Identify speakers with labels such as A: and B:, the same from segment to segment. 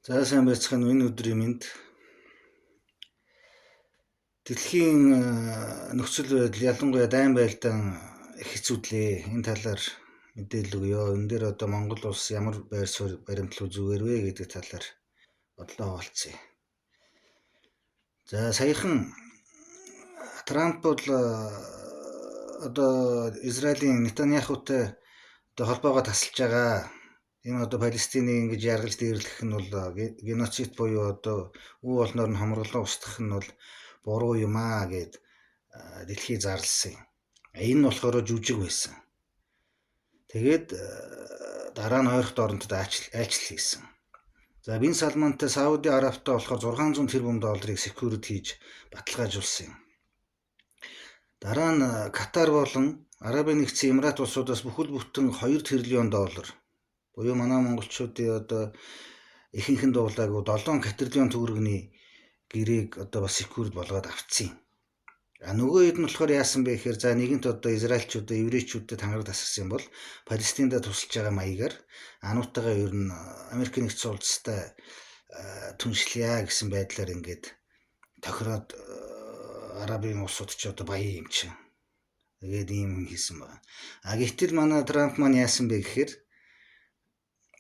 A: За сайн байцгаана уу энэ өдрийн мэнд. Дэлхийн нөхцөл байдал ялангуяа дайн байлдаан их хэцүүдлээ. Энэ талаар мэдээлэл өгье. Энэ дээр одоо Монгол улс ямар байр суурь баримтлах зүгээр вэ гэдэг талаар бодлоо хуваалцъя. За саяхан Трамп бол одоо Израилийн Нетаньяхутай одоо холбоогоо тасалж байгаа. Энэ одоо Палестинийг ингэж яргалж дээрлэх нь бол геноцид буюу одоо үе олноор нь хомроглон устгах нь бол буруу юм аа гэд дэлхий зарласан юм. Энэ нь болохоор жүжиг байсан. Тэгээд дараа нь ойрхон орнотод айлчлал хийсэн. За Бин Салмантай Сауди Арабтай болохоор 600 тэрбум долларыг security хийж баталгаажуулсан юм. Дараа нь Катар болон Арабын нэгдсэн Эмират улсуудаас бүхэл бүтэн 2 тэрлион доллар буюу манай монголчуудын одоо ихэнхэн дуулаагүй 7 квадриллион төгрөгийн гэрээг одоо бас security болгоод авцсан юм. Нөгөө хэд нь болохоор яасан бэ гэхээр за нэгэнт одоо израильчуудаа еврейчүүдэд хангараг тасгасан бол Палестиндаа тусалж байгаа маягаар ануутайгаа ер нь Америк нэгдсэн улстай түншлэе гэсэн байдлаар ингээд тохироод Арабын улсууд ч одоо баян юм чинь. Тэгээд ийм хийсэн байна. Гэтэл манай Трамп маань яасан бэ гэхээр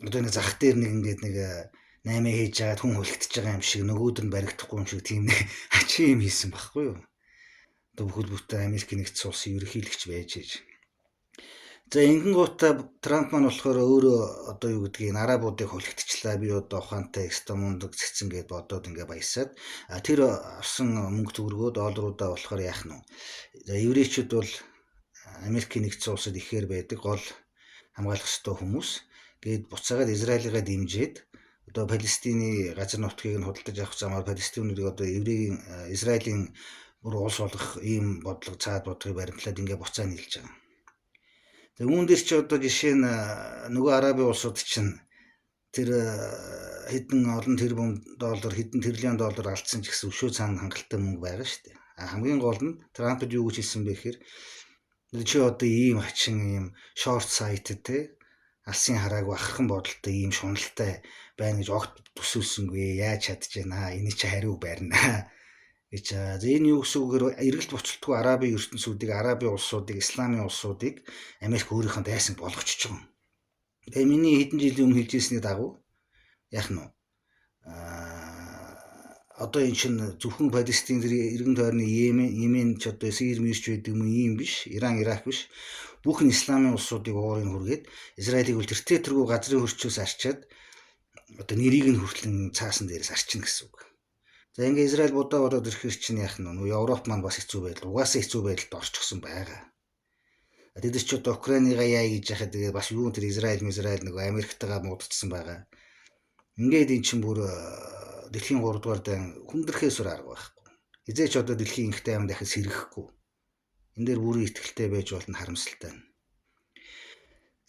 A: одоо нэг зах дээр нэг ингээд нэг 8 хийж жагаад хүн хөлтөж байгаа юм шиг нөгөөд нь баригдахгүй юм шиг тийм нэг ачи юм хийсэн байхгүй юу? Одоо бүхэл бүтэн Америк нэгдсэн улсын ерөнхийлөгч байж ээж. За ингэн гутаа Трамп маань болохоор өөрөө одоо юу гэдгийг арабуудыг хөлтөчлээ би одоо ухаантай экстремондог цэцэн гэд бодоод ингээ баясаад тэр авсан мөнгө төгрөгөө долларуудаа болохоор яах нь вэ? За еврейчүүд бол Америк нэгдсэн улсад ихээр байдаг гол хамгаалах ёстой хүмүүс. Гээд буцаагаад Израилигаа дэмжиж одоо Палестины газар нутгийг нь худалдаж авах замаар Палестинуудыг одоо еврейн Израилийн бүр улс болгох ийм бодлого цаад бодлогыг баримтлаад ингээ буцаа нийлж байгаа. За үүн дээр чи одоо жишээ нь нөгөө Арабын улсууд чинь тэр хэдэн олон тэрбум доллар хэдэн тэрлион доллар алдсан ч гэсэн өшөө цаана хангалттай мөнгө байгаа шүү дээ. Хамгийн гол нь Трампд юу гэж хэлсэн бэ гэхээр чи одоо ийм хачин ийм short sighted те алсын хараагүй ахархан бодолтой ийм шуналтай байна гэж огт төсөөлсөнгүй яаж чадчихна энэ чи хариу барина гэж. За энэ юу гэсэн үгээр эргэлт буцалтгүй Арабын ертөнцүүдийг Арабын улсуудыг исламын улсуудыг Америк өөрийнхөө дайсан болгочихж байгаа юм. Тэгээ миний хэдэн жилийн өмнө хэлжсэний дагуу яах нь одоо энэ чинь зөвхөн Палестин эргэн тойрны Йемен ч одоо Сирийн мэрч байдаг юм ийм биш Иран Ирак биш бүх нь исламын улсуудыг уурыг хүргээд Израилийг бол тэртээ тэргүй газрын хөрчөөс арчаад одоо нэрийг нь хүртлэн цаасан дээрээс арчна гэсэн үг. За ингээ Израиль будаа ороод ирэхээр чинь яах нь нөө Европ маань бас хэцүү байдал угаасаа хэцүү байдалд орчихсон байгаа. Тэд ч одоо Украиныгаа яа гэж яхад тэгээ бас юу тэр Израиль нөгөө Америктайгаа муудагдсан байгаа. Ингээд эн чинь бүр дэлхийн 3 дугаар дан хүндрэхээс арга байхгүй. Хизээч одоо дэлхийн инхтэй юм дахиж сэргэхгүй. Энд дээр бүрийн ихтгэлтэй байж болно харамсалтай.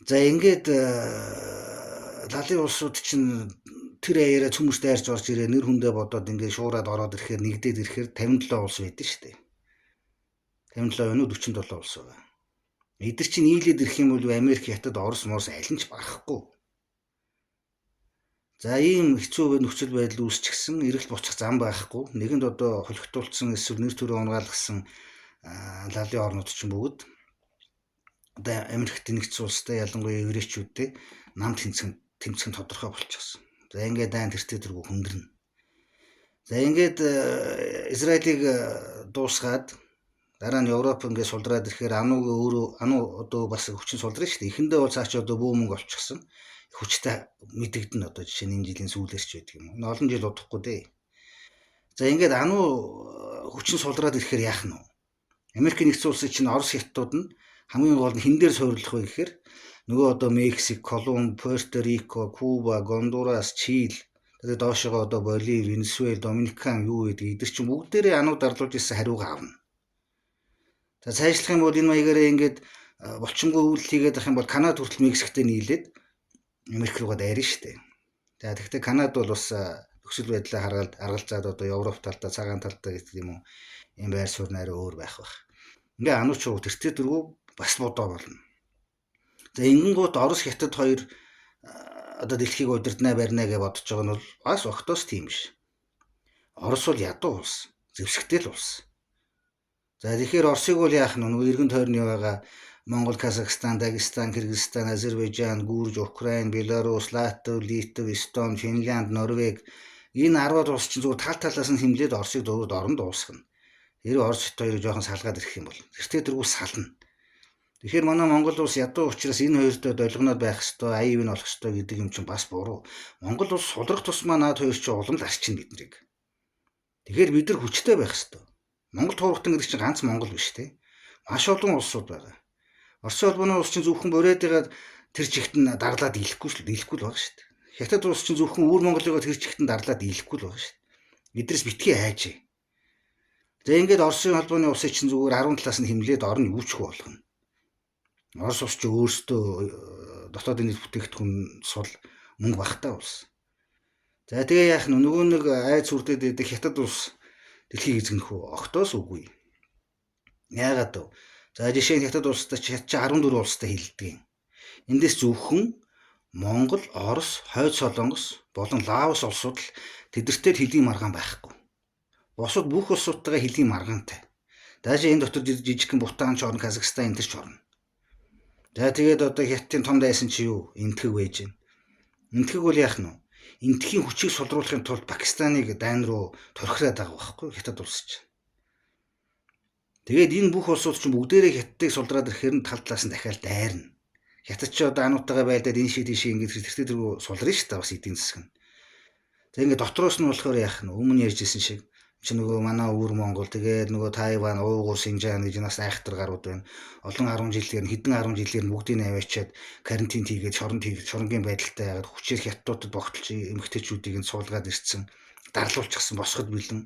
A: За ингээд лалын улсууд чинь тэр аяараа цөмөрт дайрч орж ирээ нэр хүндээ бодоод ингээд шуураад ороод ирэхээр нэгдээд ирэхээр 57 улс байдэн шүү дээ. 57 өнөө 47 улс байгаа. Эдгээр чинь нийлээд ирэх юм бол Америк, Хятад, Орос, Морс аль нь ч барахгүй. За ийм хэцүү нөхцөл байдал үүсчихсэн эргэлт буцах зам байхгүй. Нэгэнд одоо холигтуулсан эсвэл нэр төрөө унгаалгасан лалын орнууд чинь бүгд одоо Америкт нэгдсэн улстай ялангуяа еврейчүүдтэй нам тэмцэх нь тодорхой болчихсон. За ингээд дайн тэртээ тэргүй хүндэрнэ. За ингээд Израилийг дуусгаад дараа нь Европ ингээд сулдраад ирэхээр ануу одоо бас хүчин сулдрна шүү дээ. Эхэндээ бол цааш одоо бөө мөнгө олчихсан. Хүчтэй мэдэгдэн одоо жишээ нь энэ жилийн сүүлээс ч байдаг юм. Энэ олон жил удахгүй дээ. За ингээд ануу хүчин сулдраад ирэхээр яах нь вэ? Америк нэгдсэн улсын чинь Орос хятадууд нь хамгийн гол нь хэн дээр суйрлах вэ гэхээр нөгөө одоо Мексик, Колумб, Пуэрто Рико, Куба, Гондурас, Чили тэгээд доошогоо одоо Боливи, Венесуэл, Доминикан юу гэдэг эдгээр чинь бүгдээрээ ануу дарлуулж ирсэн хариугаа авна. За цаашлах юм бол энэ маягаараа ингээд булчингүй үйлдэл хийгээд ах юм бол Канада хүртэл Мексиктэй нийлээд Америк руугаа дайрна шүү дээ. За тэгвэл Канада бол бас нөхцөл байдлаа хараад аргалзаад одоо Европ талдаа цагаан талдаа гэдэг юм уу ийм байр суурь нэрээ өөр байх бах. Ингээ анууч руу тэртээ дөрвөө бас бодоо болно. За ингэнгүүт Орос Хятад хоёр одоо дэлхийг удирднаа барина гэж бодож байгаа нь бол бас огтоос тийм биш. Орос бол ядуу улс, зэвсэгтэй л улс. За тэгэхээр Оросыг бол яах нь нөгөө эргэн тойрны байгаа Монгол, Казахстан, Дагестан, Кыргызстан, Азербайджан, Гүрж, Украин, Беларусь, Латв, Литв, Эстон, Финлянд, Норвеги энэ 10 улс чинь зүгээр тал талаас нь хэмлээд Оросыг дөрөв оронд дуусгана. Хэрэв Орос хоёрыг жоохон салгаад ирэх юм бол тэртээ тэргүй сална. Тэгэхээр манай Монгол улс ядуу учраас энэ хоёртой долгиноод байх ёстой, аяв нь олох ёстой гэдэг юм чинь бас буруу. Монгол улс сулрах тусмаа наад хоёр чинь улам л арчин биднийг. Тэгэхээр бид нар хүчтэй байх ёстой. Монгол туурхтан гэдэг чинь ганц Монгол биш те. Маш олон улсууд байгаа. Орос улбаны улс чинь зөвхөн бурайд байгаа тэр чигт нь дарлаад дийлэхгүй л байгаа шүү дээ. Хятад улс чинь зөвхөн өвөр Монголыг тэр чигт нь дарлаад дийлэхгүй л байгаа шүү дээ. Эдрээс битгий айжээ. За ингээд Оросын холбооны улсыг чинь зүгээр 10 талаас нь хэмлээд орно юу ч болгоно. Орос улс чинь өөрсдөө дотоодын нийт бүтээгдэхүүн сул мөнгө багтаа улс. За тэгээ яах нь нөгөө нэг айц үрдээд байдаг Хятад улс дэлхийг эзэгнэх үү? Огтоос үгүй. Яагаад вэ? За жишээ нь Хятад улстай чи 14 улстай хилдэг. Эндээс зөвхөн Монгол, Орос, Хойд Солонгос болон Лаос улсууд л тэдэртэй хэлийн маргаан байхгүй. Бусад бүх улсуудтайгаа хэлийн маргаантай. Дайж энэ дотор жижигхэн Бутан ч орно, Казахстан энэ төр ч орно. За тэгээд одоо Хятадын том дайсан чи юу? Энтхэг байж гэн. Энтхэг бол яах нь вэ? Энтхийн хүчийг сулруулахын тулд Пакистаныг дайн руу торхироод байгаа байхгүй Хятад улс чинь. Тэгээд энэ бүх улсууд чинь бүгдээрээ Хятадыг сулдраад ирэхээр нь тал талаас нь дахиад дайрна. Хятад ч одоо ануутайгаа байлдаад энэ шид тийш ингэж тэртээ тэргүй сулрна шүү дээ бас эдийн засаг нь. За ингээд дотроос нь болохоор яах нь өмнө ярьжсэн шиг чи нөгөө манай өвөр Монгол тэгээд нөгөө Тайван, Уугур, Синжаан гэж нас айхтар гарууд байна. Олон 10 жилээр хэдэн 10 жилээр бүгдийг нь аваачаад карантин хийгээд шоронгийн байдалтай яагаад хүчээр хятадуудад богтолж эмгтээчүүдийг нь суулгаад ирсэн, дарлуулчихсан босгод бэлэн.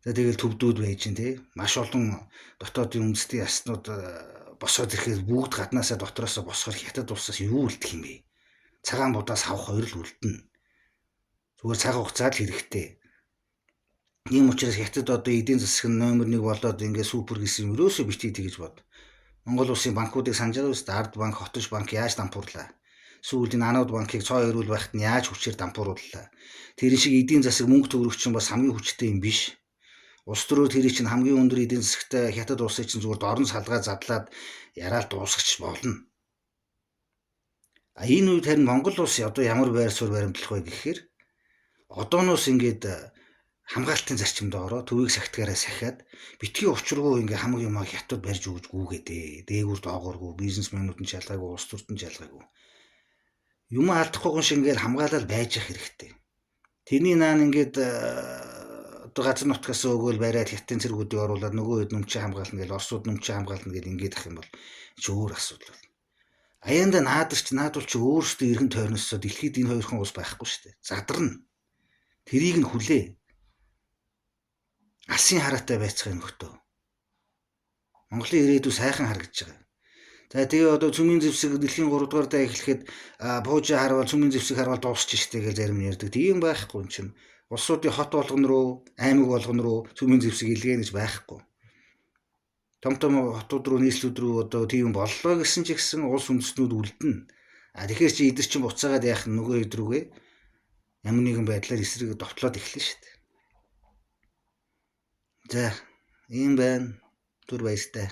A: За тэгэл төвдүүд байж гин тий. Маш олон дотоодын үндэсний яснууд босоод ирэхэд бүгд гаднаасаа дотроосоо босгох Хятад улсаас юу үлдэх юм бэ? Цагаан будаас авах хоёр л үлдэнэ. Зүгээр цаг хугацаа л хэрэгтэй. Ийм учраас Хятад одоо эдийн засаг нь номер 1 болоод ингээ супер гэсэн юм өрөөсөө битгий тэгж бод. Монгол улсын банкуудыг санаж байгаа үст Ард банк, Хотч банк яаж дампуурлаа. Сүүлийн Анууд банкыг цоо өрүүл байхад нь яаж хүчээр дампуурууллаа. Тэр шиг эдийн засаг мөнгө төгрөгч нь бас хамгийн хүчтэй юм биш. Улс төрөөр тэр чинь хамгийн өндөр эдийн засагтай Хятад улсыг чинь зүгээр дорн салгаа задлаад яраал дуусгач болно. Энэ үед харин Монгол улс одоо ямар байр суурь баримтлах вэ гэхээр одооноос ингээд хамгаалтын зарчимд ороо төвийг сахитгаараа сахиад битгий учиргүй ингээ хамаг юмаа Хятад барьж өгж гүүгээ дээгүүр доогооргүй бизнесмэнүүд нь шалгаагүй улс төрд нь шалгаагүй юм алдахгүй шиг ингээл хамгаалал байж ах хэрэгтэй. Тэний наан ингээд одоо газар нутгаас өгөөл бариад Хятадын цэргүүдийг оруулаад нөгөө хэд нөмчөө хамгаална гэл Оросууд нөмчөө хамгаална гэл ингээд ах юм бол чи өөр асуудал бол. Аяанда наадвал чи өөрсдөө эргэн тойрносоо дэлхийд энэ хоёрхан улс байхгүй шүү дээ. Задарна. Тэрийг нь хүлээ. Алсын хараатай байцгаая нөхдөө. Монголын ирээдүй сайхан харагдаж байгаа. За тэгээ одоо цөмийн зэвсэг дэлхийн 3 дугаар даа эхлэхэд буужи харвал цөмийн зэвсэг харвал дуусчих штэ гэж зарим нь ярьдаг. Тийм байхгүй юм чинь. Улсуудын хот болгон руу, аймаг болгон руу цөмийн зэвсэг илгээнэ гэж байхгүй. Том хотууд руу, нийслүүд рүү одоо тийм боллоо гэсэн ч гэсэн улс үндэстнүүд үлдэнэ. Тэгэхээр чи эдгэр чинь буцаагаад яах нөгөө хэд рүүгээ ямар нэгэн байдлаар эсрэг довтлоод эхэлнэ штэ. За, ийм байна. Түр баяртай.